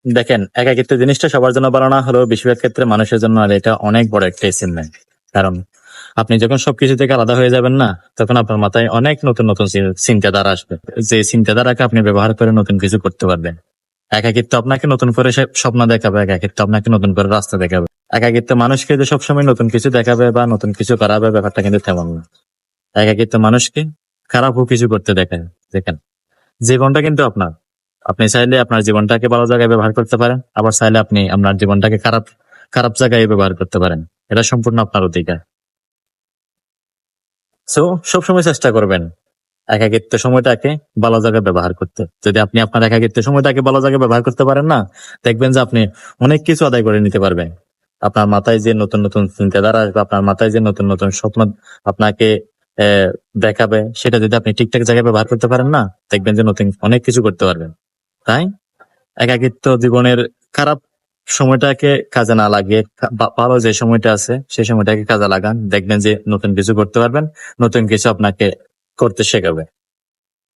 দেখেন, একাকিত্ব জিনিসটা সবার জন্য ভালো না হলেও বেশিরভাগ ক্ষেত্রে মানুষের জন্য আর এটা অনেক বড় একটা অ্যাচিভমেন্ট। কারণ আপনি যখন সবকিছু থেকে আলাদা হয়ে যাবেন না, তখন আপনার মাথায় অনেক নতুন নতুন চিন্তাধারা আসবে, যে চিন্তাধারাকে আপনি ব্যবহার করে নতুন কিছু করতে পারবেন। একাকিত্ব আপনাকে নতুন করে স্বপ্ন দেখাবে, একাকিত্ব আপনাকে নতুন করে রাস্তা দেখাবে। একাকিত্ব মানুষকে যে সবসময় নতুন কিছু দেখাবে বা নতুন কিছু করাবে, ব্যাপারটা কিন্তু তেমন না। একাকিত্ব মানুষকে খারাপও কিছু করতে দেখায়। দেখেন, জীবনটা কিন্তু আপনার। আপনি চাইলে আপনার জীবনটাকে ভালো জায়গায় ব্যবহার করতে পারেন, আবার চাইলে আপনি আপনার জীবনটাকে খারাপ খারাপ জায়গায় ব্যবহার করতে পারেন। এটা সম্পূর্ণ আপনার অধিকার। সো সবসময় চেষ্টা করবেন একাকিত্ব সময়টাকে ভালো জায়গায় ব্যবহার করতে। যদি আপনি আপনার একাকিত্ব সময়টাকে ভালো জায়গায় ব্যবহার করতে পারেন না, দেখবেন যে আপনি অনেক কিছু আদায় করে নিতে পারবেন। আপনার মাথায় যে নতুন নতুন চিন্তাধারা আসবে, আপনার মাথায় যে নতুন নতুন স্বপ্ন আপনাকে দেখাবে, সেটা যদি আপনি ঠিকঠাক জায়গায় ব্যবহার করতে পারেন না, দেখবেন যে নতুন অনেক কিছু করতে পারবেন। তাই একাকিত্ব জীবনের খারাপ সময়টাকে কাজে না লাগিয়ে ভালো যে সময়টা আছে সেই সময়টাকে কাজে লাগান, দেখবেন যে নতুন কিছু করতে পারবেন, নতুন কিছু আপনাকে করতে শেখাবে।